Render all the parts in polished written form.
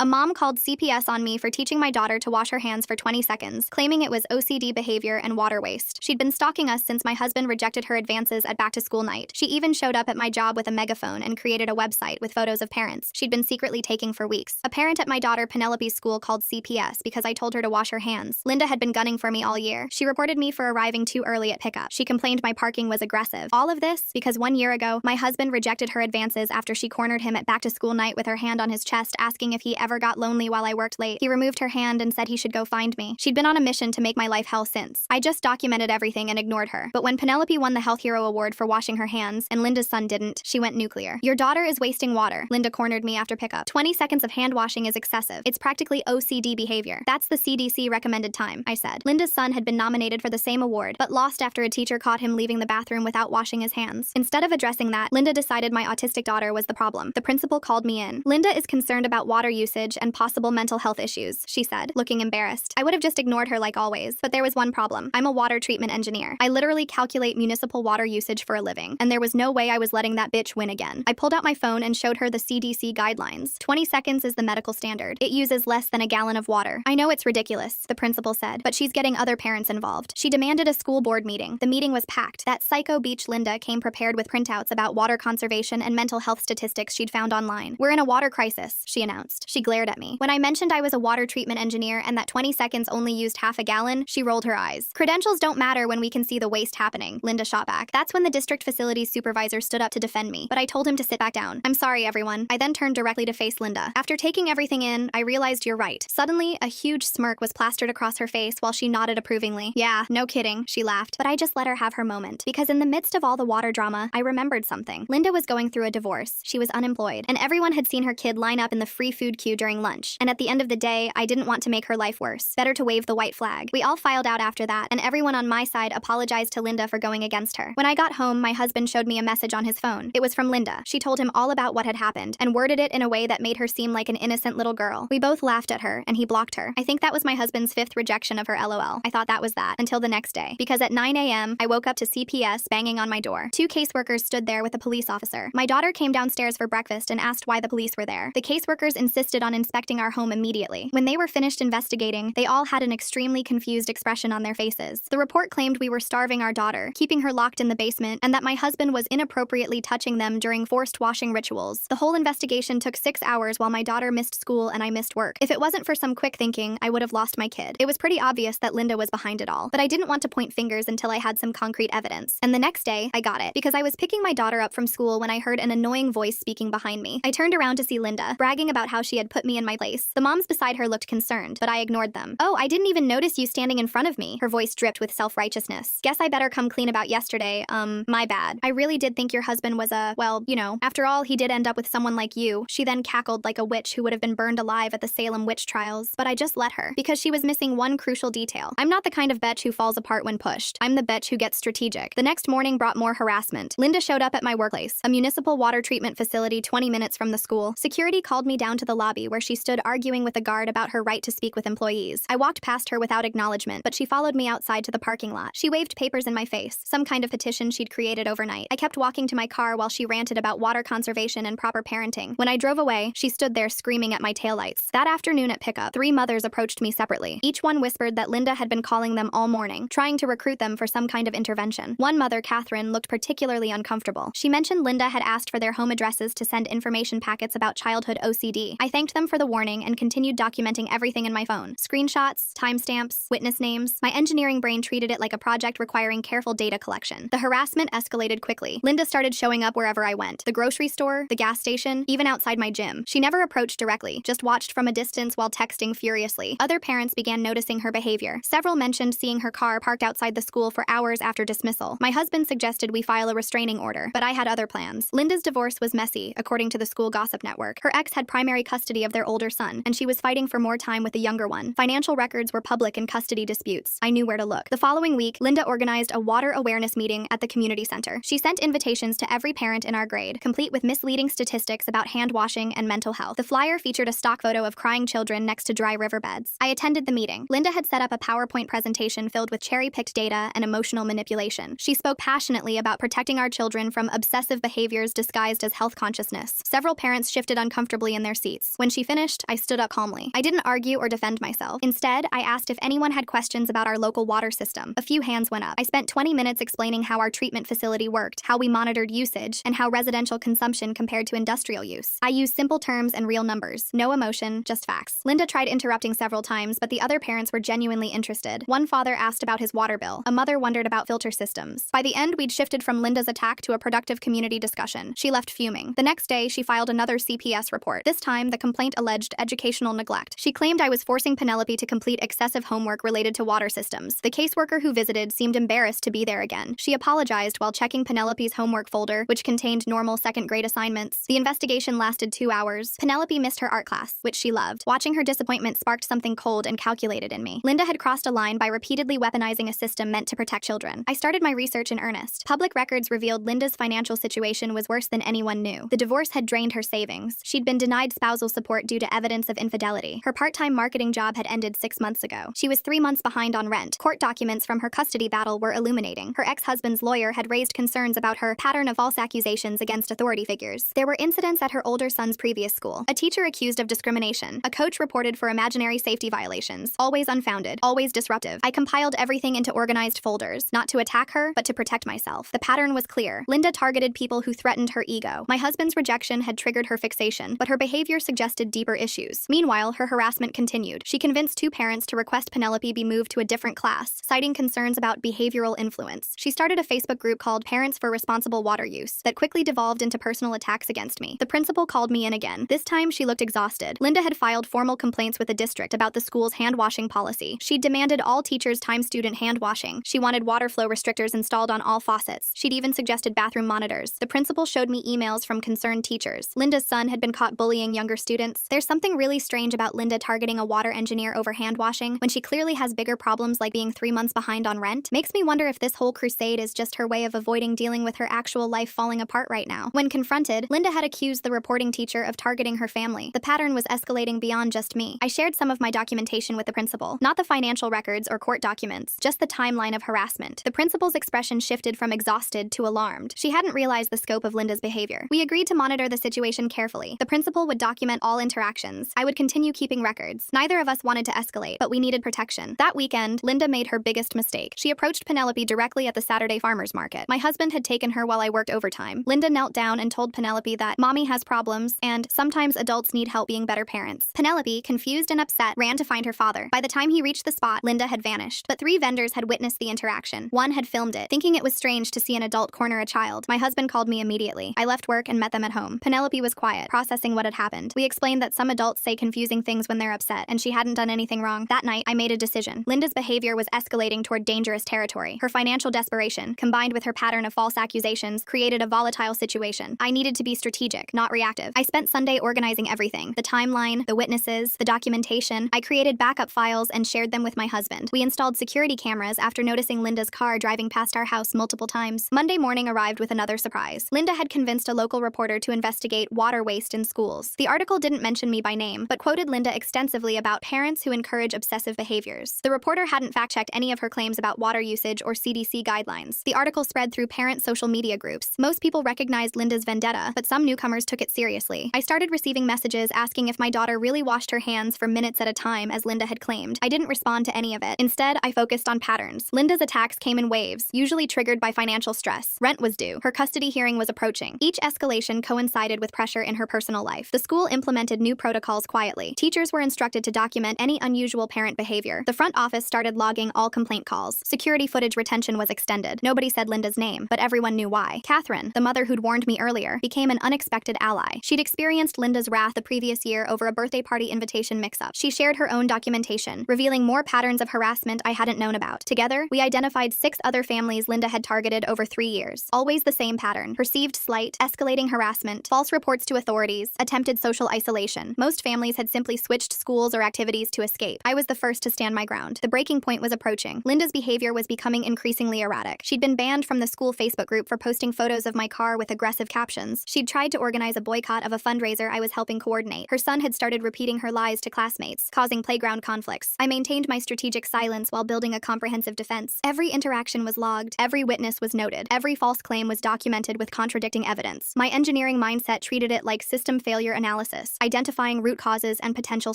A mom called CPS on me for teaching my daughter to wash her hands for 20 seconds, claiming it was OCD behavior and water waste. She'd been stalking us since my husband rejected her advances at back-to-school night. She even showed up at my job with a megaphone and created a website with photos of parents she'd been secretly taking for weeks. A parent at my daughter Penelope's school called CPS because I told her to wash her hands. Linda had been gunning for me all year. She reported me for arriving too early at pickup. She complained my parking was aggressive. All of this because 1 year ago, my husband rejected her advances after she cornered him at back-to-school night with her hand on his chest, asking if he ever got lonely while I worked late. He removed her hand and said he should go find me. She'd been on a mission to make my life hell since. I just documented everything and ignored her. But when Penelope won the Health Hero Award for washing her hands, and Linda's son didn't, she went nuclear. Your daughter is wasting water. Linda cornered me after pickup. 20 seconds of hand washing is excessive. It's practically OCD behavior. That's the CDC recommended time, I said. Linda's son had been nominated for the same award, but lost after a teacher caught him leaving the bathroom without washing his hands. Instead of addressing that, Linda decided my autistic daughter was the problem. The principal called me in. Linda is concerned about water usage and possible mental health issues, she said, looking embarrassed. I would have just ignored her like always, but there was one problem. I'm a water treatment engineer. I literally calculate municipal water usage for a living, and there was no way I was letting that bitch win again. I pulled out my phone and showed her the CDC guidelines. 20 seconds is the medical standard. It uses less than a gallon of water. I know it's ridiculous, the principal said, but she's getting other parents involved. She demanded a school board meeting. The meeting was packed. That psycho beach Linda came prepared with printouts about water conservation and mental health statistics she'd found online. We're in a water crisis, she announced. She glared at me. When I mentioned I was a water treatment engineer and that 20 seconds only used half a gallon, she rolled her eyes. Credentials don't matter when we can see the waste happening, Linda shot back. That's when the district facilities supervisor stood up to defend me, but I told him to sit back down. I'm sorry, everyone. I then turned directly to face Linda. After taking everything in, I realized you're right. Suddenly, a huge smirk was plastered across her face while she nodded approvingly. Yeah, no kidding, she laughed, but I just let her have her moment. Because in the midst of all the water drama, I remembered something. Linda was going through a divorce. She was unemployed, and everyone had seen her kid line up in the free food queue during lunch. And at the end of the day, I didn't want to make her life worse. Better to wave the white flag. We all filed out after that, and everyone on my side apologized to Linda for going against her. When I got home, my husband showed me a message on his phone. It was from Linda. She told him all about what had happened, and worded it in a way that made her seem like an innocent little girl. We both laughed at her, and he blocked her. I think that was my husband's 5th rejection of her LOL. I thought that was that, until the next day. Because at 9 a.m., I woke up to CPS banging on my door. 2 caseworkers stood there with a police officer. My daughter came downstairs for breakfast and asked why the police were there. The caseworkers insisted on inspecting our home immediately. When they were finished investigating, they all had an extremely confused expression on their faces. The report claimed we were starving our daughter, keeping her locked in the basement, and that my husband was inappropriately touching them during forced washing rituals. The whole investigation took 6 hours while my daughter missed school and I missed work. If it wasn't for some quick thinking, I would have lost my kid. It was pretty obvious that Linda was behind it all, but I didn't want to point fingers until I had some concrete evidence. And the next day, I got it, because I was picking my daughter up from school when I heard an annoying voice speaking behind me. I turned around to see Linda, bragging about how she had put me in my place. The moms beside her looked concerned, but I ignored them. Oh, I didn't even notice you standing in front of me. Her voice dripped with self-righteousness. Guess I better come clean about yesterday. My bad. I really did think your husband was well, you know, after all, he did end up with someone like you. She then cackled like a witch who would have been burned alive at the Salem witch trials, but I just let her, because she was missing one crucial detail. I'm not the kind of bitch who falls apart when pushed. I'm the bitch who gets strategic. The next morning brought more harassment. Linda showed up at my workplace, a municipal water treatment facility 20 minutes from the school. Security called me down to the lobby where she stood arguing with a guard about her right to speak with employees. I walked past her without acknowledgement, but she followed me outside to the parking lot. She waved papers in my face, some kind of petition she'd created overnight. I kept walking to my car while she ranted about water conservation and proper parenting. When I drove away, she stood there screaming at my taillights. That afternoon at pickup, 3 mothers approached me separately. Each one whispered that Linda had been calling them all morning, trying to recruit them for some kind of intervention. One mother, Catherine, looked particularly uncomfortable. She mentioned Linda had asked for their home addresses to send information packets about childhood OCD. I thanked them for the warning and continued documenting everything in my phone. Screenshots, timestamps, witness names. My engineering brain treated it like a project requiring careful data collection. The harassment escalated quickly. Linda started showing up wherever I went. The grocery store, the gas station, even outside my gym. She never approached directly, just watched from a distance while texting furiously. Other parents began noticing her behavior. Several mentioned seeing her car parked outside the school for hours after dismissal. My husband suggested we file a restraining order, but I had other plans. Linda's divorce was messy, according to the school gossip network. Her ex had primary custody of their older son, and she was fighting for more time with the younger one. Financial records were public in custody disputes. I knew where to look. The following week, Linda organized a water awareness meeting at the community center. She sent invitations to every parent in our grade, complete with misleading statistics about hand washing and mental health. The flyer featured a stock photo of crying children next to dry riverbeds. I attended the meeting. Linda had set up a PowerPoint presentation filled with cherry-picked data and emotional manipulation. She spoke passionately about protecting our children from obsessive behaviors disguised as health consciousness. Several parents shifted uncomfortably in their seats. When When she finished, I stood up calmly. I didn't argue or defend myself. Instead, I asked if anyone had questions about our local water system. A few hands went up. I spent 20 minutes explaining how our treatment facility worked, how we monitored usage, and how residential consumption compared to industrial use. I used simple terms and real numbers. No emotion, just facts. Linda tried interrupting several times, but the other parents were genuinely interested. One father asked about his water bill. A mother wondered about filter systems. By the end, we'd shifted from Linda's attack to a productive community discussion. She left fuming. The next day, she filed another CPS report. This time, the complaint alleged educational neglect. She claimed I was forcing Penelope to complete excessive homework related to water systems. The caseworker who visited seemed embarrassed to be there again. She apologized while checking Penelope's homework folder, which contained normal second-grade assignments. The investigation lasted 2 hours. Penelope missed her art class, which she loved. Watching her disappointment sparked something cold and calculated in me. Linda had crossed a line by repeatedly weaponizing a system meant to protect children. I started my research in earnest. Public records revealed Linda's financial situation was worse than anyone knew. The divorce had drained her savings. She'd been denied spousal support due to evidence of infidelity. Her part-time marketing job had ended 6 months ago. She was 3 months behind on rent. Court documents from her custody battle were illuminating. Her ex-husband's lawyer had raised concerns about her pattern of false accusations against authority figures. There were incidents at her older son's previous school. A teacher accused of discrimination. A coach reported for imaginary safety violations. Always unfounded. Always disruptive. I compiled everything into organized folders, not to attack her, but to protect myself. The pattern was clear. Linda targeted people who threatened her ego. My husband's rejection had triggered her fixation, but her behavior suggested deeper issues. Meanwhile, her harassment continued. She convinced 2 parents to request Penelope be moved to a different class, citing concerns about behavioral influence. She started a Facebook group called Parents for Responsible Water Use that quickly devolved into personal attacks against me. The principal called me in again. This time, she looked exhausted. Linda had filed formal complaints with the district about the school's hand-washing policy. She demanded all teachers time student hand-washing. She wanted water flow restrictors installed on all faucets. She'd even suggested bathroom monitors. The principal showed me emails from concerned teachers. Linda's son had been caught bullying younger students. There's something really strange about Linda targeting a water engineer over hand-washing when she clearly has bigger problems like being 3 months behind on rent. Makes me wonder if this whole crusade is just her way of avoiding dealing with her actual life falling apart right now. When confronted, Linda had accused the reporting teacher of targeting her family. The pattern was escalating beyond just me. I shared some of my documentation with the principal. Not the financial records or court documents, just the timeline of harassment. The principal's expression shifted from exhausted to alarmed. She hadn't realized the scope of Linda's behavior. We agreed to monitor the situation carefully. The principal would document all interactions. I would continue keeping records. Neither of us wanted to escalate, but we needed protection. That weekend, Linda made her biggest mistake. She approached Penelope directly at the Saturday farmers market. My husband had taken her while I worked overtime. Linda knelt down and told Penelope that mommy has problems and sometimes adults need help being better parents. Penelope, confused and upset, ran to find her father. By the time he reached the spot, Linda had vanished. But 3 vendors had witnessed the interaction. One had filmed it, thinking it was strange to see an adult corner a child. My husband called me immediately. I left work and met them at home. Penelope was quiet, processing what had happened. We explained that some adults say confusing things when they're upset, and she hadn't done anything wrong. That night, I made a decision. Linda's behavior was escalating toward dangerous territory. Her financial desperation, combined with her pattern of false accusations, created a volatile situation. I needed to be strategic, not reactive. I spent Sunday organizing everything. The timeline, the witnesses, the documentation. I created backup files and shared them with my husband. We installed security cameras after noticing Linda's car driving past our house multiple times. Monday morning arrived with another surprise. Linda had convinced a local reporter to investigate water waste in schools. The article didn't mention me by name, but quoted Linda extensively about parents who encourage obsessive behaviors. The reporter hadn't fact-checked any of her claims about water usage or CDC guidelines. The article spread through parent social media groups. Most people recognized Linda's vendetta, but some newcomers took it seriously. I started receiving messages asking if my daughter really washed her hands for minutes at a time, as Linda had claimed. I didn't respond to any of it. Instead, I focused on patterns. Linda's attacks came in waves, usually triggered by financial stress. Rent was due. Her custody hearing was approaching. Each escalation coincided with pressure in her personal life. The school implemented new protocols quietly. Teachers were instructed to document any unusual parent behavior. The front office started logging all complaint calls. Security footage retention was extended. Nobody said Linda's name, but everyone knew why. Catherine, the mother who'd warned me earlier, became an unexpected ally. She'd experienced Linda's wrath the previous year over a birthday party invitation mix-up. She shared her own documentation, revealing more patterns of harassment I hadn't known about. Together, we identified 6 other families Linda had targeted over 3 years. Always the same pattern: perceived slight, escalating harassment, false reports to authorities, attempted social isolation. Most families had simply switched schools or activities to escape. I was the first to stand my ground. The breaking point was approaching. Linda's behavior was becoming increasingly erratic. She'd been banned from the school Facebook group for posting photos of my car with aggressive captions. She'd tried to organize a boycott of a fundraiser I was helping coordinate. Her son had started repeating her lies to classmates, causing playground conflicts. I maintained my strategic silence while building a comprehensive defense. Every interaction was logged. Every witness was noted. Every false claim was documented with contradicting evidence. My engineering mindset treated it like system failure analysis. identifying root causes and potential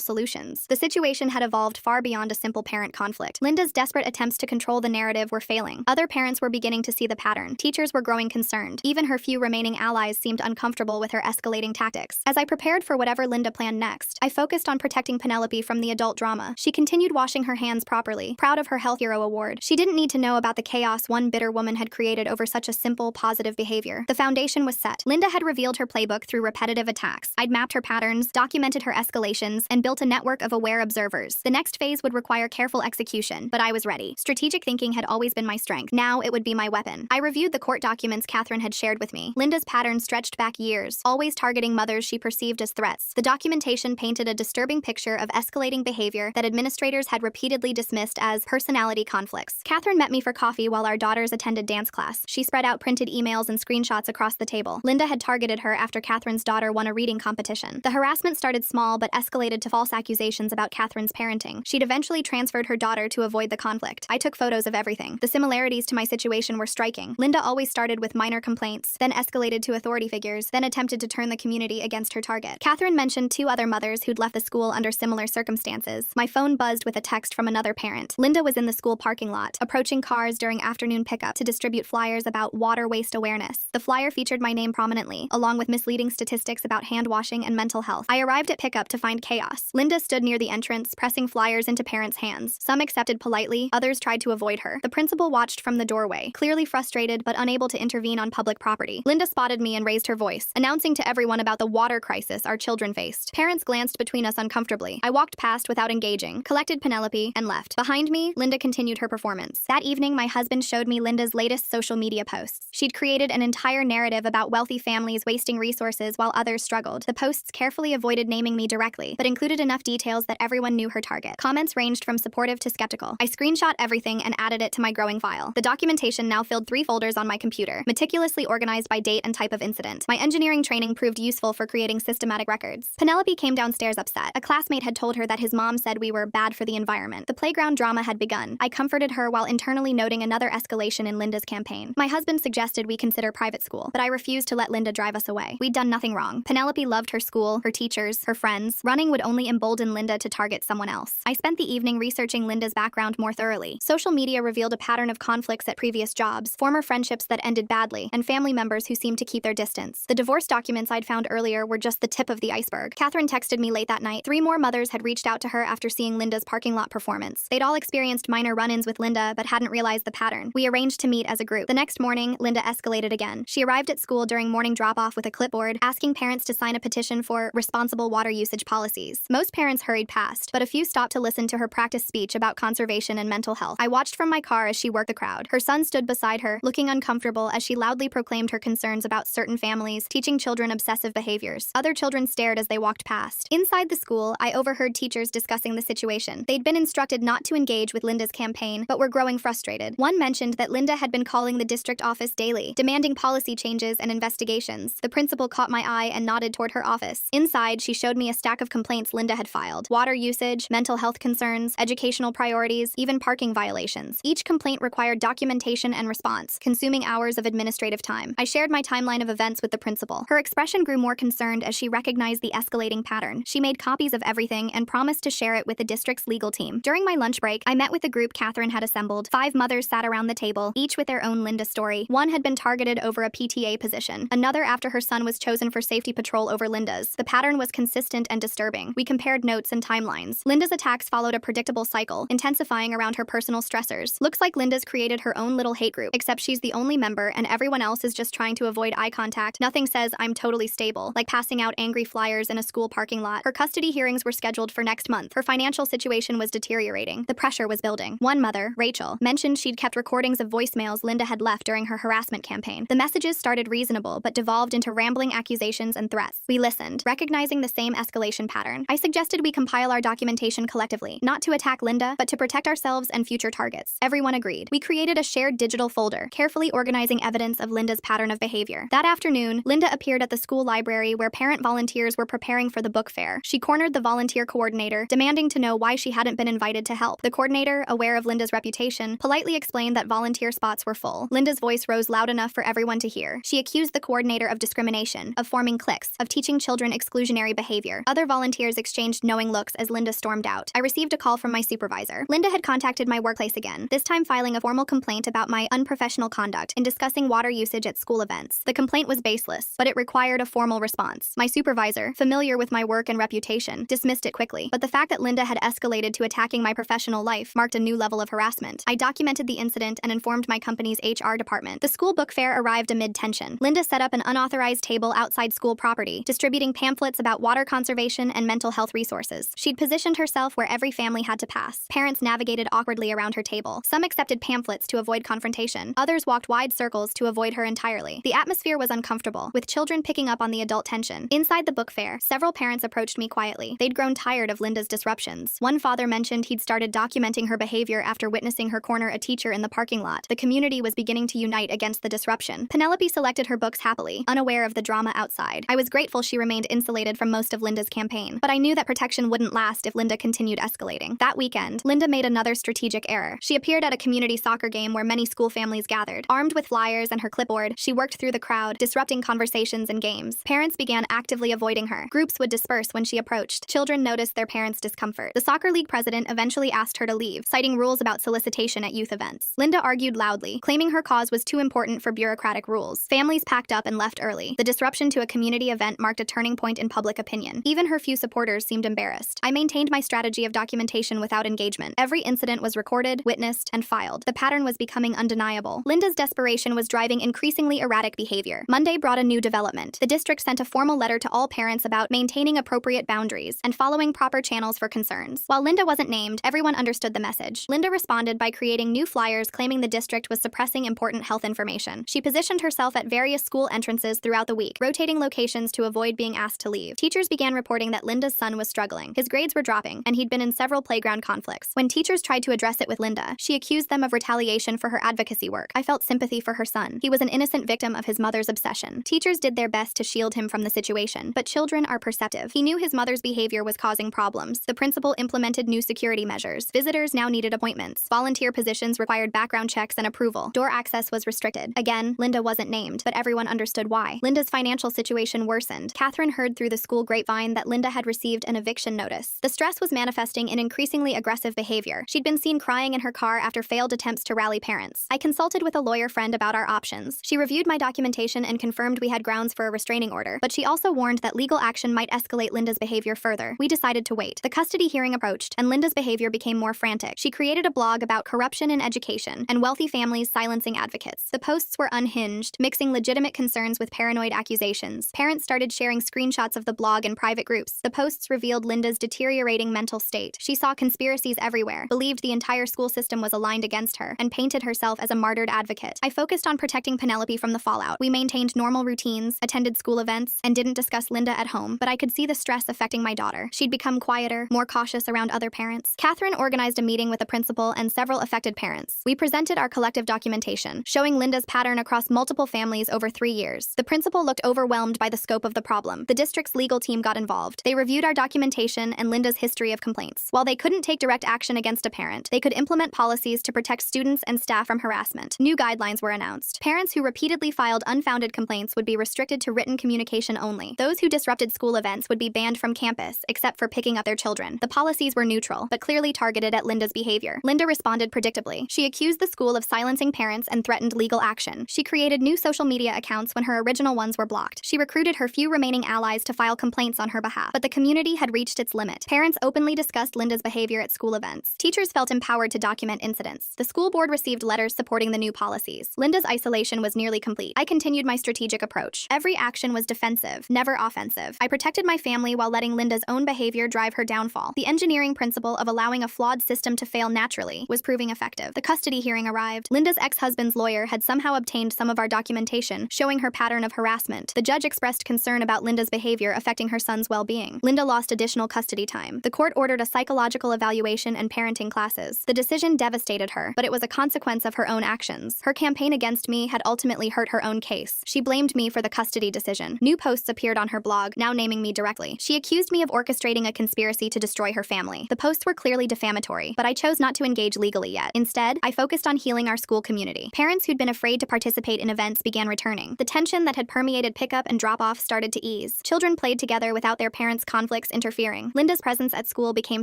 solutions. The situation had evolved far beyond a simple parent conflict. Linda's desperate attempts to control the narrative were failing. Other parents were beginning to see the pattern. Teachers were growing concerned. Even her few remaining allies seemed uncomfortable with her escalating tactics. As I prepared for whatever Linda planned next, I focused on protecting Penelope from the adult drama. She continued washing her hands properly, proud of her Health Hero award. She didn't need to know about the chaos one bitter woman had created over such a simple, positive behavior. The foundation was set. Linda had revealed her playbook through repetitive attacks. I'd mapped her patterns, documented her escalations, and built a network of aware observers. The next phase would require careful execution, but I was ready. Strategic thinking had always been my strength. Now it would be my weapon. I reviewed the court documents Catherine had shared with me. Linda's pattern stretched back years, always targeting mothers she perceived as threats. The documentation painted a disturbing picture of escalating behavior that administrators had repeatedly dismissed as personality conflicts. Catherine met me for coffee while our daughters attended dance class. She spread out printed emails and screenshots across the table. Linda had targeted her after Catherine's daughter won a reading competition. The harassment started small but escalated to false accusations about Catherine's parenting. She'd eventually transferred her daughter to avoid the conflict. I took photos of everything. The similarities to my situation were striking. Linda always started with minor complaints, then escalated to authority figures, then attempted to turn the community against her target. Catherine mentioned 2 other mothers who'd left the school under similar circumstances. My phone buzzed with a text from another parent. Linda was in the school parking lot, approaching cars during afternoon pickup to distribute flyers about water waste awareness. The flyer featured my name prominently, along with misleading statistics about hand washing and mental health. I arrived at pickup to find chaos. Linda stood near the entrance, pressing flyers into parents' hands. Some accepted politely, others tried to avoid her. The principal watched from the doorway, clearly frustrated but unable to intervene on public property. Linda spotted me and raised her voice, announcing to everyone about the water crisis our children faced. Parents glanced between us uncomfortably. I walked past without engaging, collected Penelope, and left. Behind me, Linda continued her performance. That evening, my husband showed me Linda's latest social media posts. She'd created an entire narrative about wealthy families wasting resources while others struggled. The posts carefully avoided naming me directly, but included enough details that everyone knew her target. Comments ranged from supportive to skeptical. I screenshot everything and added it to my growing file. The documentation now filled 3 folders on my computer, meticulously organized by date and type of incident. My engineering training proved useful for creating systematic records. Penelope came downstairs upset. A classmate had told her that his mom said we were bad for the environment. The playground drama had begun. I comforted her while internally noting another escalation in Linda's campaign. My husband suggested we consider private school, but I refused to let Linda drive us away. We'd done nothing wrong. Penelope loved her school, her teachers, her friends. Running would only embolden Linda to target someone else. I spent the evening researching Linda's background more thoroughly. Social media revealed a pattern of conflicts at previous jobs, former friendships that ended badly, and family members who seemed to keep their distance. The divorce documents I'd found earlier were just the tip of the iceberg. Catherine texted me late that night. 3 more mothers had reached out to her after seeing Linda's parking lot performance. They'd all experienced minor run-ins with Linda, but hadn't realized the pattern. We arranged to meet as a group. The next morning, Linda escalated again. She arrived at school during morning drop-off with a clipboard, asking parents to sign a petition for responsible water usage policies. Most parents hurried past, but a few stopped to listen to her practice speech about conservation and mental health. I watched from my car as she worked the crowd. Her son stood beside her, looking uncomfortable as she loudly proclaimed her concerns about certain families teaching children obsessive behaviors. Other children stared as they walked past. Inside the school, I overheard teachers discussing the situation. They'd been instructed not to engage with Linda's campaign, but were growing frustrated. One mentioned that Linda had been calling the district office daily, demanding policy changes and investigations. The principal caught my eye and nodded toward her office. Inside, she showed me a stack of complaints Linda had filed: water usage, mental health concerns, educational priorities, even parking violations. Each complaint required documentation and response, consuming hours of administrative time. I shared my timeline of events with the principal. Her expression grew more concerned as she recognized the escalating pattern. She made copies of everything and promised to share it with the district's legal team. During my lunch break, I met with the group Catherine had assembled. 5 mothers sat around the table, each with their own Linda story. One had been targeted over a PTA position, another after her son was chosen for safety patrol over Linda's. The pattern was consistent and disturbing. We compared notes and timelines. Linda's attacks followed a predictable cycle, intensifying around her personal stressors. Looks like Linda's created her own little hate group, except she's the only member and everyone else is just trying to avoid eye contact. Nothing says I'm totally stable, like passing out angry flyers in a school parking lot. Her custody hearings were scheduled for next month. Her financial situation was deteriorating. The pressure was building. One mother, Rachel, mentioned she'd kept recordings of voicemails Linda had left during her harassment campaign. The messages started reasonable, but devolved into rambling accusations and threats. We listened, recognizing the same escalation pattern. I suggested we compile our documentation collectively, not to attack Linda, but to protect ourselves and future targets. Everyone agreed. We created a shared digital folder, carefully organizing evidence of Linda's pattern of behavior. That afternoon, Linda appeared at the school library where parent volunteers were preparing for the book fair. She cornered the volunteer coordinator, demanding to know why she hadn't been invited to help. The coordinator, aware of Linda's reputation, politely explained that volunteer spots were full. Linda's voice rose loud enough for everyone to hear. She accused the coordinator of discrimination, of forming cliques, of teaching children exclusively exclusionary behavior. Other volunteers exchanged knowing looks as Linda stormed out. I received a call from my supervisor. Linda had contacted my workplace again, this time filing a formal complaint about my unprofessional conduct in discussing water usage at school events. The complaint was baseless, but it required a formal response. My supervisor, familiar with my work and reputation, dismissed it quickly, but the fact that Linda had escalated to attacking my professional life marked a new level of harassment. I documented the incident and informed my company's HR department. The school book fair arrived amid tension. Linda set up an unauthorized table outside school property, distributing pamphlets about water conservation and mental health resources. She'd positioned herself where every family had to pass. Parents navigated awkwardly around her table. Some accepted pamphlets to avoid confrontation. Others walked wide circles to avoid her entirely. The atmosphere was uncomfortable, with children picking up on the adult tension. Inside the book fair, several parents approached me quietly. They'd grown tired of Linda's disruptions. One father mentioned he'd started documenting her behavior after witnessing her corner a teacher in the parking lot. The community was beginning to unite against the disruption. Penelope selected her books happily, unaware of the drama outside. I was grateful she remained insulated from most of Linda's campaign, but I knew that protection wouldn't last if Linda continued escalating. That weekend, Linda made another strategic error. She appeared at a community soccer game where many school families gathered. Armed with flyers and her clipboard, she worked through the crowd, disrupting conversations and games. Parents began actively avoiding her. Groups would disperse when she approached. Children noticed their parents' discomfort. The soccer league president eventually asked her to leave, citing rules about solicitation at youth events. Linda argued loudly, claiming her cause was too important for bureaucratic rules. Families packed up and left early. The disruption to a community event marked a turning point in public opinion. Even her few supporters seemed embarrassed. I maintained my strategy of documentation without engagement. Every incident was recorded, witnessed, and filed. The pattern was becoming undeniable. Linda's desperation was driving increasingly erratic behavior. Monday brought a new development. The district sent a formal letter to all parents about maintaining appropriate boundaries and following proper channels for concerns. While Linda wasn't named, everyone understood the message. Linda responded by creating new flyers claiming the district was suppressing important health information. She positioned herself at various school entrances throughout the week, rotating locations to avoid being asked to leave. Teachers began reporting that Linda's son was struggling. His grades were dropping, and he'd been in several playground conflicts. When teachers tried to address it with Linda, she accused them of retaliation for her advocacy work. I felt sympathy for her son. He was an innocent victim of his mother's obsession. Teachers did their best to shield him from the situation, but children are perceptive. He knew his mother's behavior was causing problems. The principal implemented new security measures. Visitors now needed appointments. Volunteer positions required background checks and approval. Door access was restricted. Again, Linda wasn't named, but everyone understood why. Linda's financial situation worsened. Catherine heard through the school grapevine that Linda had received an eviction notice. The stress was manifesting in increasingly aggressive behavior. She'd been seen crying in her car after failed attempts to rally parents. I consulted with a lawyer friend about our options. She reviewed my documentation and confirmed we had grounds for a restraining order, but she also warned that legal action might escalate Linda's behavior further. We decided to wait. The custody hearing approached, and Linda's behavior became more frantic. She created a blog about corruption in education and wealthy families silencing advocates. The posts were unhinged, mixing legitimate concerns with paranoid accusations. Parents started sharing screenshots of the blog in private groups. The posts revealed Linda's deteriorating mental state. She saw conspiracies everywhere, believed the entire school system was aligned against her, and painted herself as a martyred advocate. I focused on protecting Penelope from the fallout. We maintained normal routines, attended school events, and didn't discuss Linda at home, but I could see the stress affecting my daughter. She'd become quieter, more cautious around other parents. Catherine organized a meeting with the principal and several affected parents. We presented our collective documentation, showing Linda's pattern across multiple families over 3 years. The principal looked overwhelmed by the scope of the problem. The district's legal team got involved. They reviewed our documentation and Linda's history of complaints. While they couldn't take direct action against a parent, they could implement policies to protect students and staff from harassment. New guidelines were announced. Parents who repeatedly filed unfounded complaints would be restricted to written communication only. Those who disrupted school events would be banned from campus, except for picking up their children. The policies were neutral, but clearly targeted at Linda's behavior. Linda responded predictably. She accused the school of silencing parents and threatened legal action. She created new social media accounts when her original ones were blocked. She recruited her few remaining allies to file complaints on her behalf, but the community had reached its limit. Parents openly discussed Linda's behavior at school events. Teachers felt empowered to document incidents. The school board received letters supporting the new policies. Linda's isolation was nearly complete. I continued my strategic approach. Every action was defensive, never offensive. I protected my family while letting Linda's own behavior drive her downfall. The engineering principle of allowing a flawed system to fail naturally was proving effective. The custody hearing arrived. Linda's ex-husband's lawyer had somehow obtained some of our documentation, showing her pattern of harassment. The judge expressed concern about Linda's behavior affecting her son's well-being. Linda lost additional custody time. The court ordered a psychological evaluation and parenting classes. The decision devastated her, but it was a consequence of her own actions. Her campaign against me had ultimately hurt her own case. She blamed me for the custody decision. New posts appeared on her blog, now naming me directly. She accused me of orchestrating a conspiracy to destroy her family. The posts were clearly defamatory, but I chose not to engage legally yet. Instead, I focused on healing our school community. Parents who'd been afraid to participate in events began returning. The tension that had permeated pickup and drop-off started to ease. Children Children played together without their parents' conflicts interfering. Linda's presence at school became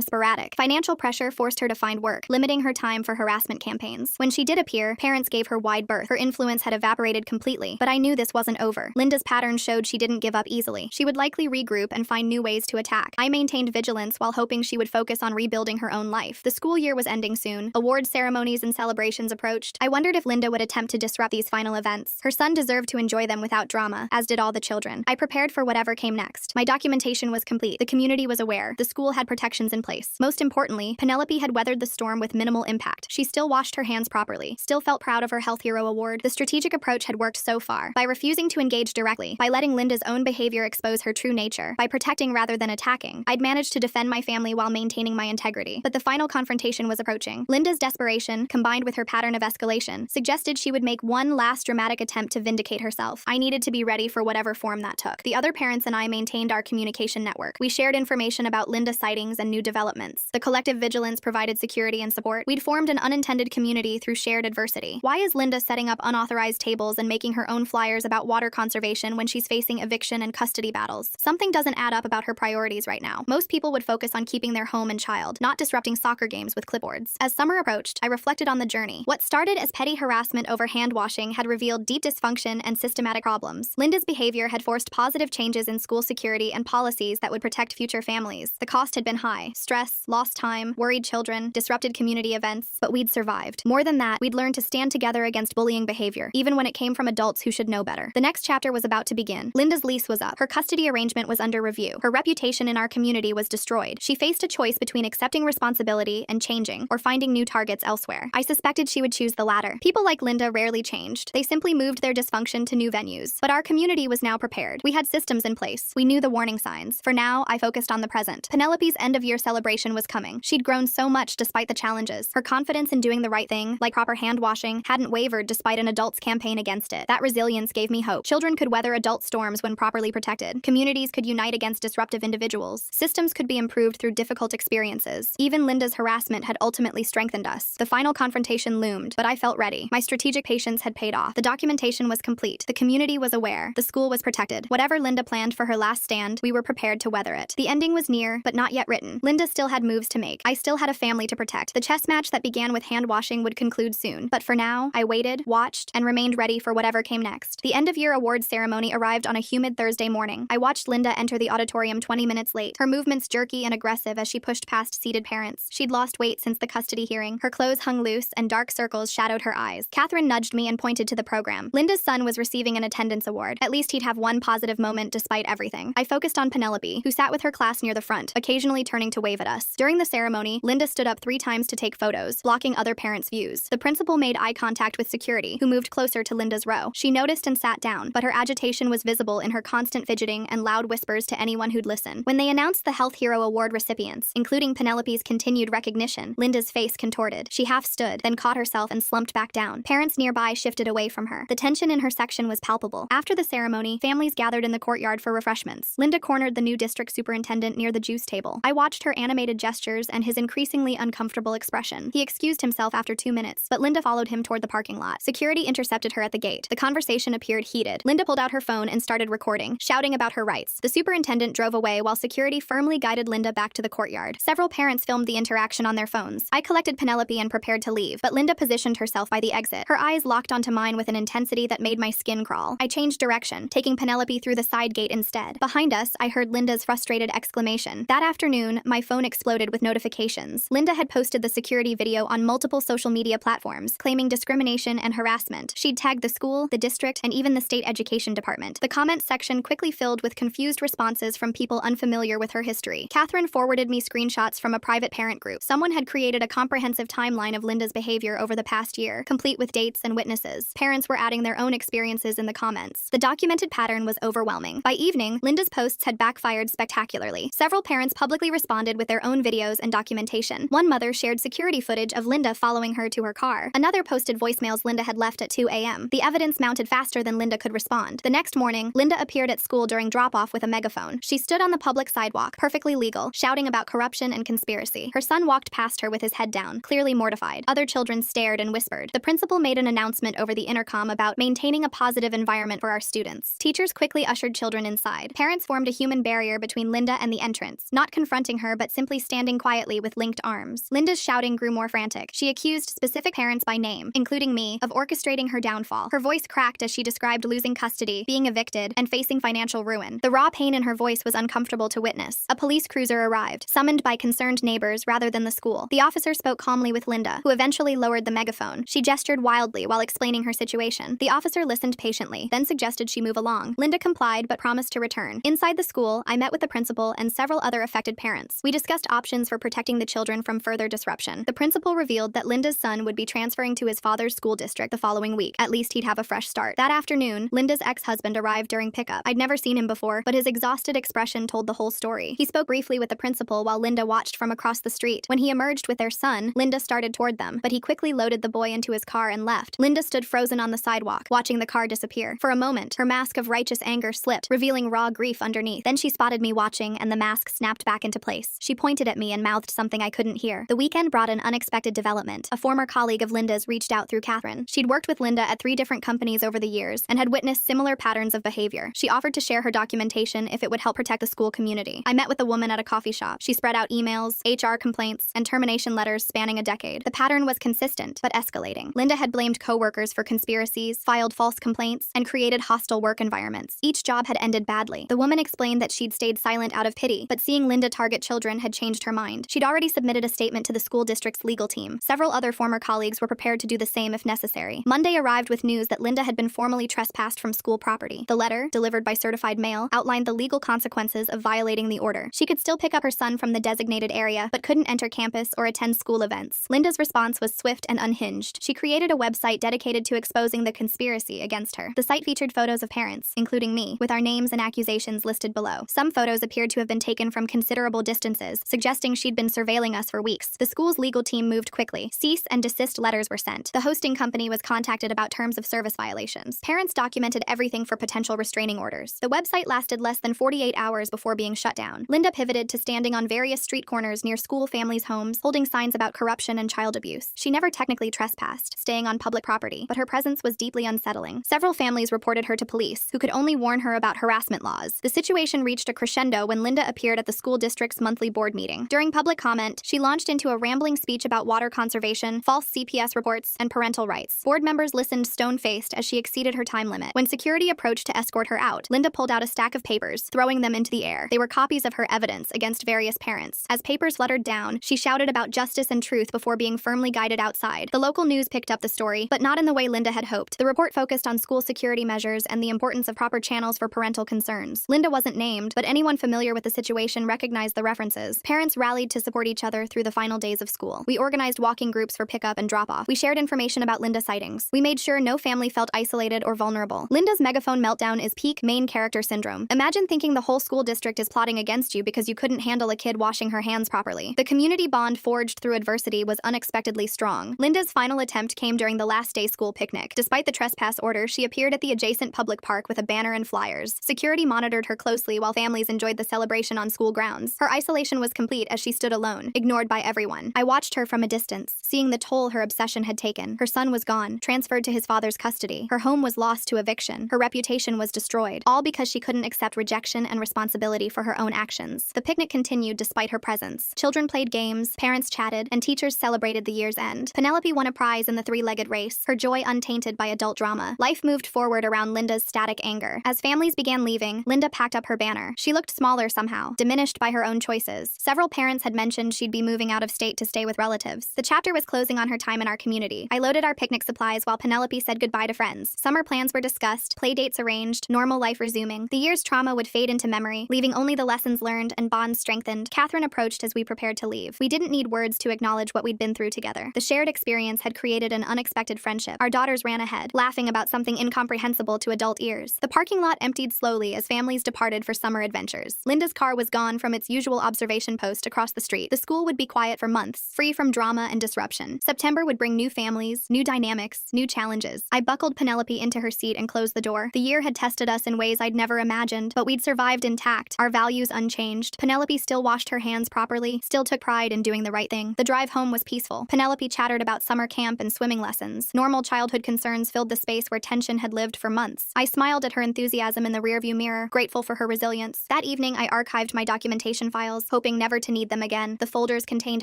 sporadic. Financial pressure forced her to find work, limiting her time for harassment campaigns. When she did appear, parents gave her wide berth. Her influence had evaporated completely, but I knew this wasn't over. Linda's pattern showed she didn't give up easily. She would likely regroup and find new ways to attack. I maintained vigilance while hoping she would focus on rebuilding her own life. The school year was ending soon. Award ceremonies and celebrations approached. I wondered if Linda would attempt to disrupt these final events. Her son deserved to enjoy them without drama, as did all the children. I prepared for whatever came next. My documentation was complete. The community was aware. The school had protections in place. Most importantly, Penelope had weathered the storm with minimal impact. She still washed her hands properly, still felt proud of her Health Hero award. The strategic approach had worked so far. By refusing to engage directly, by letting Linda's own behavior expose her true nature, by protecting rather than attacking, I'd managed to defend my family while maintaining my integrity. But the final confrontation was approaching. Linda's desperation, combined with her pattern of escalation, suggested she would make one last dramatic attempt to vindicate herself. I needed to be ready for whatever form that took. The other parents and I maintained our communication network. We shared information about Linda sightings and new developments. The collective vigilance provided security and support. We'd formed an unintended community through shared adversity. Why is Linda setting up unauthorized tables and making her own flyers about water conservation when she's facing eviction and custody battles? Something doesn't add up about her priorities right now. Most people would focus on keeping their home and child, not disrupting soccer games with clipboards. As summer approached, I reflected on the journey. What started as petty harassment over hand washing had revealed deep dysfunction and systematic problems. Linda's behavior had forced positive changes in school security and policies that would protect future families. The cost had been high: stress, lost time, worried children, disrupted community events, but we'd survived. More than that, we'd learned to stand together against bullying behavior, even when it came from adults who should know better. The next chapter was about to begin. Linda's lease was up. Her custody arrangement was under review. Her reputation in our community was destroyed. She faced a choice between accepting responsibility and changing, or finding new targets elsewhere. I suspected she would choose the latter. People like Linda rarely changed. They simply moved their dysfunction to new venues. But our community was now prepared. We had systems in place. We knew the warning signs. For now, I focused on the present. Penelope's end-of-year celebration was coming. She'd grown so much despite the challenges. Her confidence in doing the right thing, like proper hand washing, hadn't wavered despite an adult's campaign against it. That resilience gave me hope. Children could weather adult storms when properly protected. Communities could unite against disruptive individuals. Systems could be improved through difficult experiences. Even Linda's harassment had ultimately strengthened us. The final confrontation loomed, but I felt ready. My strategic patience had paid off. The documentation was complete. The community was aware. The school was protected. Whatever Linda planned for her last stand, we were prepared to weather it. The ending was near, but not yet written. Linda still had moves to make. I still had a family to protect. The chess match that began with hand washing would conclude soon. But for now, I waited, watched, and remained ready for whatever came next. The end-of-year awards ceremony arrived on a humid Thursday morning. I watched Linda enter the auditorium 20 minutes late, her movements jerky and aggressive as she pushed past seated parents. She'd lost weight since the custody hearing. Her clothes hung loose, and dark circles shadowed her eyes. Catherine nudged me and pointed to the program. Linda's son was receiving an attendance award. At least he'd have one positive moment despite everything. I focused on Penelope, who sat with her class near the front, occasionally turning to wave at us. During the ceremony, Linda stood up 3 times to take photos, blocking other parents' views. The principal made eye contact with security, who moved closer to Linda's row. She noticed and sat down, but her agitation was visible in her constant fidgeting and loud whispers to anyone who'd listen. When they announced the Health Hero Award recipients, including Penelope's continued recognition, Linda's face contorted. She half stood, then caught herself and slumped back down. Parents nearby shifted away from her. The tension in her section was palpable. After the ceremony, families gathered in the courtyard for refreshments. Linda cornered the new district superintendent near the juice table. I watched her animated gestures and his increasingly uncomfortable expression. He excused himself after 2 minutes, but Linda followed him toward the parking lot. Security intercepted her at the gate. The conversation appeared heated. Linda pulled out her phone and started recording, shouting about her rights. The superintendent drove away while security firmly guided Linda back to the courtyard. Several parents filmed the interaction on their phones. I collected Penelope and prepared to leave, but Linda positioned herself by the exit. Her eyes locked onto mine with an intensity that made my skin crawl. I changed direction, taking Penelope through the side gate instead. Behind us, I heard Linda's frustrated exclamation. That afternoon, my phone exploded with notifications. Linda had posted the security video on multiple social media platforms, claiming discrimination and harassment. She'd tagged the school, the district, and even the state education department. The comments section quickly filled with confused responses from people unfamiliar with her history. Catherine forwarded me screenshots from a private parent group. Someone had created a comprehensive timeline of Linda's behavior over the past year, complete with dates and witnesses. Parents were adding their own experiences in the comments. The documented pattern was overwhelming. By evening, Linda's posts had backfired spectacularly. Several parents publicly responded with their own videos and documentation. One mother shared security footage of Linda following her to her car. Another posted voicemails Linda had left at 2 a.m. The evidence mounted faster than Linda could respond. The next morning, Linda appeared at school during drop-off with a megaphone. She stood on the public sidewalk, perfectly legal, shouting about corruption and conspiracy. Her son walked past her with his head down, clearly mortified. Other children stared and whispered. The principal made an announcement over the intercom about maintaining a positive environment for our students. Teachers quickly ushered children inside. outside. Parents formed a human barrier between Linda and the entrance, not confronting her but simply standing quietly with linked arms. Linda's shouting grew more frantic. She accused specific parents by name, including me, of orchestrating her downfall. Her voice cracked as she described losing custody, being evicted, and facing financial ruin. The raw pain in her voice was uncomfortable to witness. A police cruiser arrived, summoned by concerned neighbors rather than the school. The officer spoke calmly with Linda, who eventually lowered the megaphone. She gestured wildly while explaining her situation. The officer listened patiently, then suggested she move along. Linda complied but promised to return. Inside the school, I met with the principal and several other affected parents. We discussed options for protecting the children from further disruption. The principal revealed that Linda's son would be transferring to his father's school district the following week. At least he'd have a fresh start. That afternoon, Linda's ex-husband arrived during pickup. I'd never seen him before, but his exhausted expression told the whole story. He spoke briefly with the principal while Linda watched from across the street. When he emerged with their son, Linda started toward them, but he quickly loaded the boy into his car and left. Linda stood frozen on the sidewalk, watching the car disappear. For a moment, her mask of righteous anger slipped, revealing raw grief underneath. Then she spotted me watching, and the mask snapped back into place. She pointed at me and mouthed something I couldn't hear. The weekend brought an unexpected development. A former colleague of Linda's reached out through Catherine. She'd worked with Linda at 3 different companies over the years and had witnessed similar patterns of behavior. She offered to share her documentation if it would help protect the school community. I met with the woman at a coffee shop. She spread out emails, HR complaints, and termination letters spanning a decade. The pattern was consistent, but escalating. Linda had blamed coworkers for conspiracies, filed false complaints, and created hostile work environments. Each job had ended badly. The woman explained that she'd stayed silent out of pity, but seeing Linda target children had changed her mind. She'd already submitted a statement to the school district's legal team. Several other former colleagues were prepared to do the same if necessary. Monday arrived with news that Linda had been formally trespassed from school property. The letter, delivered by certified mail, outlined the legal consequences of violating the order. She could still pick up her son from the designated area, but couldn't enter campus or attend school events. Linda's response was swift and unhinged. She created a website dedicated to exposing the conspiracy against her. The site featured photos of parents, including me, with our names and accusations listed below. Some photos appeared to have been taken from considerable distances, suggesting she'd been surveilling us for weeks. The school's legal team moved quickly. Cease and desist letters were sent. The hosting company was contacted about terms of service violations. Parents documented everything for potential restraining orders. The website lasted less than 48 hours before being shut down. Linda pivoted to standing on various street corners near school families' homes, holding signs about corruption and child abuse. She never technically trespassed, staying on public property, but her presence was deeply unsettling. Several families reported her to police, who could only warn her about harassment laws. The situation reached a crescendo when Linda appeared at the school district's monthly board meeting. During public comment, she launched into a rambling speech about water conservation, false CPS reports, and parental rights. Board members listened stone-faced as she exceeded her time limit. When security approached to escort her out, Linda pulled out a stack of papers, throwing them into the air. They were copies of her evidence against various parents. As papers fluttered down, she shouted about justice and truth before being firmly guided outside. The local news picked up the story, but not in the way Linda had hoped. The report focused on school security measures and the importance of proper channels for parental concerns. Linda wasn't named, but anyone familiar with the situation recognized the references. Parents rallied to support each other through the final days of school. We organized walking groups for pickup and drop-off. We shared information about Linda sightings. We made sure no family felt isolated or vulnerable. Linda's megaphone meltdown is peak main character syndrome. Imagine thinking the whole school district is plotting against you because you couldn't handle a kid washing her hands properly. The community bond forged through adversity was unexpectedly strong. Linda's final attempt came during the last day school picnic. Despite the trespass order, she appeared at the adjacent public park with a banner and flyers. Security monitored her closely while families enjoyed the celebration on school grounds. Her isolation was complete as she stood alone, ignored by everyone. I watched her from a distance, seeing the toll her obsession had taken. Her son was gone, transferred to his father's custody. Her home was lost to eviction. Her reputation was destroyed, all because she couldn't accept rejection and responsibility for her own actions. The picnic continued despite her presence. Children played games, parents chatted, and teachers celebrated the year's end. Penelope won a prize in the 3-legged race, her joy untainted by adult drama. Life moved forward around Linda's static anger. As families began leaving, Linda packed up her banner. She looked smaller somehow, diminished by her own choices. Several parents had mentioned she'd be moving out of state to stay with relatives. The chapter was closing on her time in our community. I loaded our picnic supplies while Penelope said goodbye to friends. Summer plans were discussed, play dates arranged, normal life resuming. The year's trauma would fade into memory, leaving only the lessons learned and bonds strengthened. Catherine approached as we prepared to leave. We didn't need words to acknowledge what we'd been through together. The shared experience had created an unexpected friendship. Our daughters ran ahead, laughing about something incomprehensible to adult ears. The parking lot emptied slowly as families departed for summer adventures. Linda's car was gone from its usual observation post across the street. The school would be quiet for months, free from drama and disruption. September would bring new families, new dynamics, new challenges. I buckled Penelope into her seat and closed the door. The year had tested us in ways I'd never imagined, but we'd survived intact, our values unchanged. Penelope still washed her hands properly, still took pride in doing the right thing. The drive home was peaceful. Penelope chattered about summer camp and swimming lessons. Normal childhood concerns filled the space where tension had lived for months. I smiled at her enthusiasm in the rearview rearview mirror, grateful for her resilience. That evening, I archived my documentation files, hoping never to need them again. The folders contained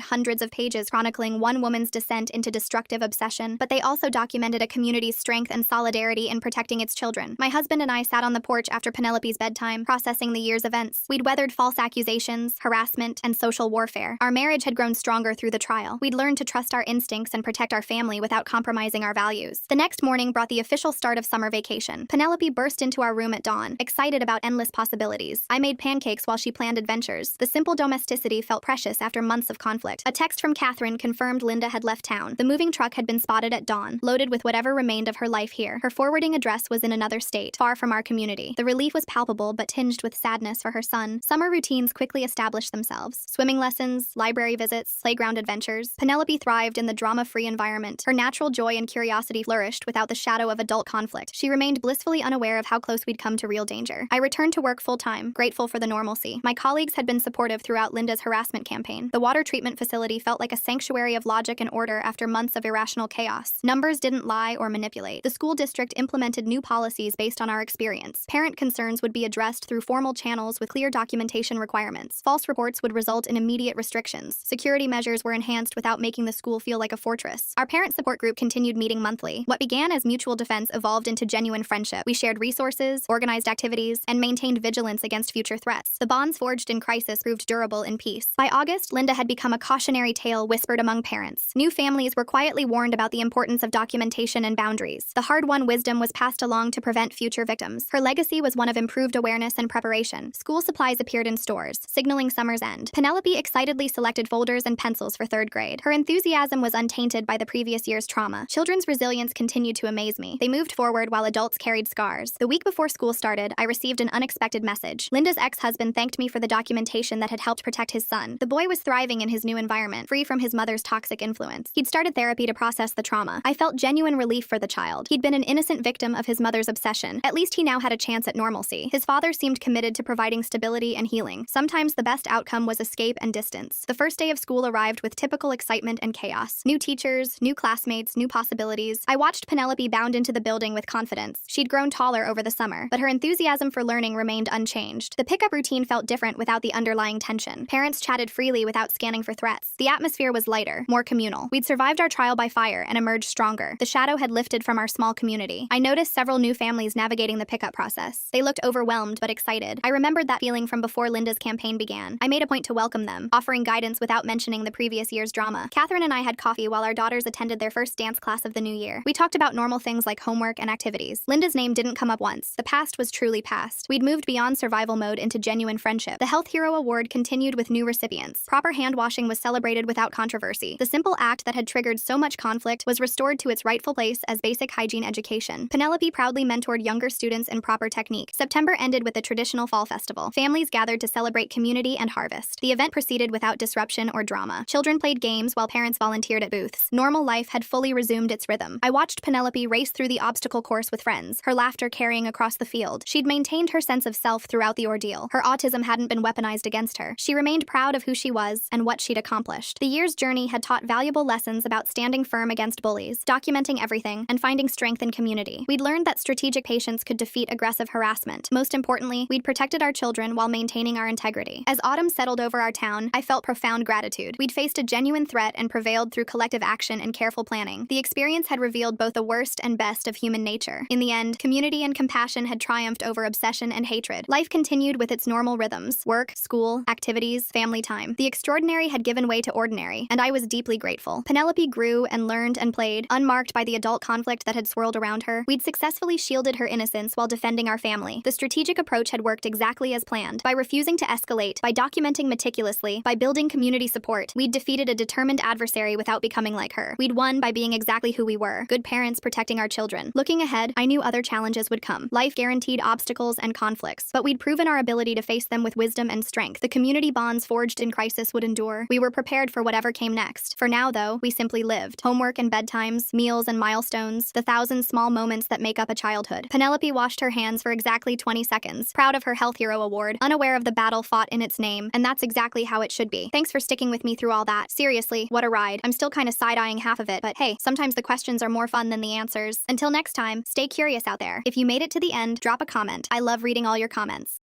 hundreds of pages chronicling one woman's descent into destructive obsession, but they also documented a community's strength and solidarity in protecting its children. My husband and I sat on the porch after Penelope's bedtime, processing the year's events. We'd weathered false accusations, harassment, and social warfare. Our marriage had grown stronger through the trial. We'd learned to trust our instincts and protect our family without compromising our values. The next morning brought the official start of summer vacation. Penelope burst into our room at dawn, excited about endless possibilities. I made pancakes while she planned adventures. The simple domesticity felt precious after months of conflict. A text from Catherine confirmed Linda had left town. The moving truck had been spotted at dawn, loaded with whatever remained of her life here. Her forwarding address was in another state, far from our community. The relief was palpable but tinged with sadness for her son. Summer routines quickly established themselves. Swimming lessons, library visits, playground adventures. Penelope thrived in the drama-free environment. Her natural joy and curiosity flourished without the shadow of adult conflict. She remained blissfully unaware of how close we'd come to real danger. I returned to work full-time, grateful for the normalcy. My colleagues had been supportive throughout Linda's harassment campaign. The water treatment facility felt like a sanctuary of logic and order after months of irrational chaos. Numbers didn't lie or manipulate. The school district implemented new policies based on our experience. Parent concerns would be addressed through formal channels with clear documentation requirements. False reports would result in immediate restrictions. Security measures were enhanced without making the school feel like a fortress. Our parent support group continued meeting monthly. What began as mutual defense evolved into genuine friendship. We shared resources, organized activities, and maintained vigilance against future threats. The bonds forged in crisis proved durable in peace. By August, Linda had become a cautionary tale whispered among parents. New families were quietly warned about the importance of documentation and boundaries. The hard-won wisdom was passed along to prevent future victims. Her legacy was one of improved awareness and preparation. School supplies appeared in stores, signaling summer's end. Penelope excitedly selected folders and pencils for third grade. Her enthusiasm was untainted by the previous year's trauma. Children's resilience continued to amaze me. They moved forward while adults carried scars. The week before school started, I received an unexpected message. Linda's ex-husband thanked me for the documentation that had helped protect his son. The boy was thriving in his new environment, free from his mother's toxic influence. He'd started therapy to process the trauma. I felt genuine relief for the child. He'd been an innocent victim of his mother's obsession. At least he now had a chance at normalcy. His father seemed committed to providing stability and healing. Sometimes the best outcome was escape and distance. The first day of school arrived with typical excitement and chaos. New teachers, new classmates, new possibilities. I watched Penelope bound into the building with confidence. She'd grown taller over the summer, but her enthusiasm for learning remained unchanged. The pickup routine felt different without the underlying tension. Parents chatted freely without scanning for threats. The atmosphere was lighter, more communal. We'd survived our trial by fire and emerged stronger. The shadow had lifted from our small community. I noticed several new families navigating the pickup process. They looked overwhelmed but excited. I remembered that feeling from before Linda's campaign began. I made a point to welcome them, offering guidance without mentioning the previous year's drama. Catherine and I had coffee while our daughters attended their first dance class of the new year. We talked about normal things like homework and activities. Linda's name didn't come up once. The past was truly past. We'd moved beyond survival mode into genuine friendship. The Health Hero Award continued with new recipients. Proper hand washing was celebrated without controversy. The simple act that had triggered so much conflict was restored to its rightful place as basic hygiene education. Penelope proudly mentored younger students in proper technique. September ended with the traditional fall festival. Families gathered to celebrate community and harvest. The event proceeded without disruption or drama. Children played games while parents volunteered at booths. Normal life had fully resumed its rhythm. I watched Penelope race through the obstacle course with friends, her laughter carrying across the field. She'd maintained her sense of self throughout the ordeal. Her autism hadn't been weaponized against her. She remained proud of who she was and what she'd accomplished. The year's journey had taught valuable lessons about standing firm against bullies, documenting everything, and finding strength in community. We'd learned that strategic patience could defeat aggressive harassment. Most importantly, we'd protected our children while maintaining our integrity. As autumn settled over our town, I felt profound gratitude. We'd faced a genuine threat and prevailed through collective action and careful planning. The experience had revealed both the worst and best of human nature. In the end, community and compassion had triumphed over obsession and hatred. Life continued with its normal rhythms: work, school, activities, family time. The extraordinary had given way to ordinary, and I was deeply grateful. Penelope grew and learned and played, unmarked by the adult conflict that had swirled around her. We'd successfully shielded her innocence while defending our family. The strategic approach had worked exactly as planned. By refusing to escalate, by documenting meticulously, by building community support, we'd defeated a determined adversary without becoming like her. We'd won by being exactly who we were, good parents protecting our children. Looking ahead, I knew other challenges would come. Life guaranteed obstacles and conflicts, but we'd proven our ability to face them with wisdom and strength. The community bonds forged in crisis would endure. We were prepared for whatever came next. For now, though, we simply lived. Homework and bedtimes, meals and milestones, the thousand small moments that make up a childhood. Penelope washed her hands for exactly 20 seconds, proud of her Health Hero Award, unaware of the battle fought in its name, and that's exactly how it should be. Thanks for sticking with me through all that. Seriously, what a ride. I'm still kind of side-eyeing half of it, but hey, sometimes the questions are more fun than the answers. Until next time, stay curious out there. If you made it to the end, drop a comment. I love reading all your comments.